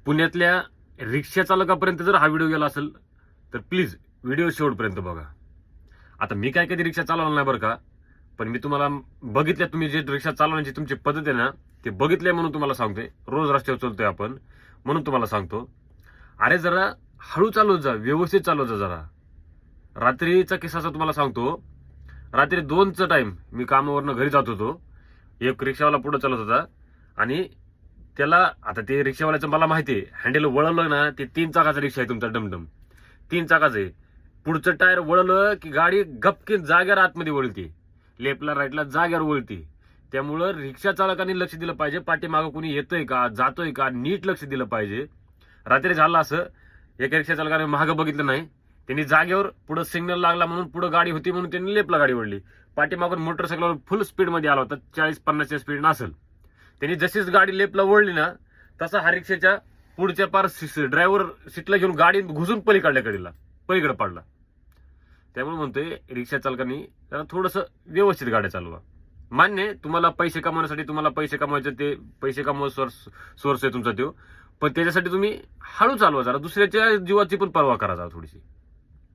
पुण्यातल्या रिक्षा चालकापर्यंत जर हा व्हिडिओ गेला असेल तर प्लीज व्हिडिओ शेवटपर्यंत बघा. आता मी काय कधी रिक्षा चालवणार नाही बरं का, पण मी तुम्हाला बघितल्या, तुम्ही जे रिक्षा चालवण्याची तुमची पद्धत आहे ना ते बघितले म्हणून तुम्हाला सांगतोय. रोज रस्त्यावर चालतोय आपण म्हणून तुम्हाला सांगतो, अरे जरा हळू चालवत जा, व्यवस्थित चालवत जा जरा. रात्रीचा किस्सा तुम्हाला सांगतो. रात्री 2चा टाइम, मी कामावरनं घरी जात होतो. एक रिक्षावाला पुढे चालत होता आणि त्याला, आता ते रिक्षावाल्याचं मला माहिती आहे, हँडल वळवलं ना, ते 3 चाकाचा रिक्षा आहे तुमचा, डमडम 3 चाकाचं आहे. पुढचं टायर वळवलं की गाडी गपकीन जाग्यावर आतमध्ये वळती, लेफ्टला राईटला जाग्यावर वळती. त्यामुळं रिक्षा चालकांनी लक्ष दिलं पाहिजे, पाठीमागं कोणी येतोय का, जातोय का, नीट लक्ष दिलं पाहिजे. रात्री झालं असं, एका रिक्षा चालकाने मागं बघितलं नाही, त्यांनी जागेवर, पुढे सिग्नल लागला म्हणून पुढे गाडी होती म्हणून त्यांनी लेफ्टला गाडी वळली. पाठीमागून मोटरसायकलवर फुल स्पीडमध्ये आला होता, 40-50च्या स्पीड नसेल. त्यांनी जशीच गाडी लेफ्टला वळली ना, तसा हा रिक्षाच्या पुढच्या पार ड्रायव्हर सीटला घेऊन गाडी घुसून पलीकडे पडला. त्यामुळे म्हणतोय रिक्षा चालकांनी जरा थोडंसं व्यवस्थित गाड्या चालवा. मान्य आहे, तुम्हाला पैसे कमवण्यासाठी, तुम्हाला पैसे कमवायचे, ते पैसे कमवायचा सोर्स आहे तुमचा तो, पण त्याच्यासाठी तुम्ही हळू चालवा जरा, दुसऱ्याच्या जीवाची पण पर्वा करा जरा थोडीशी.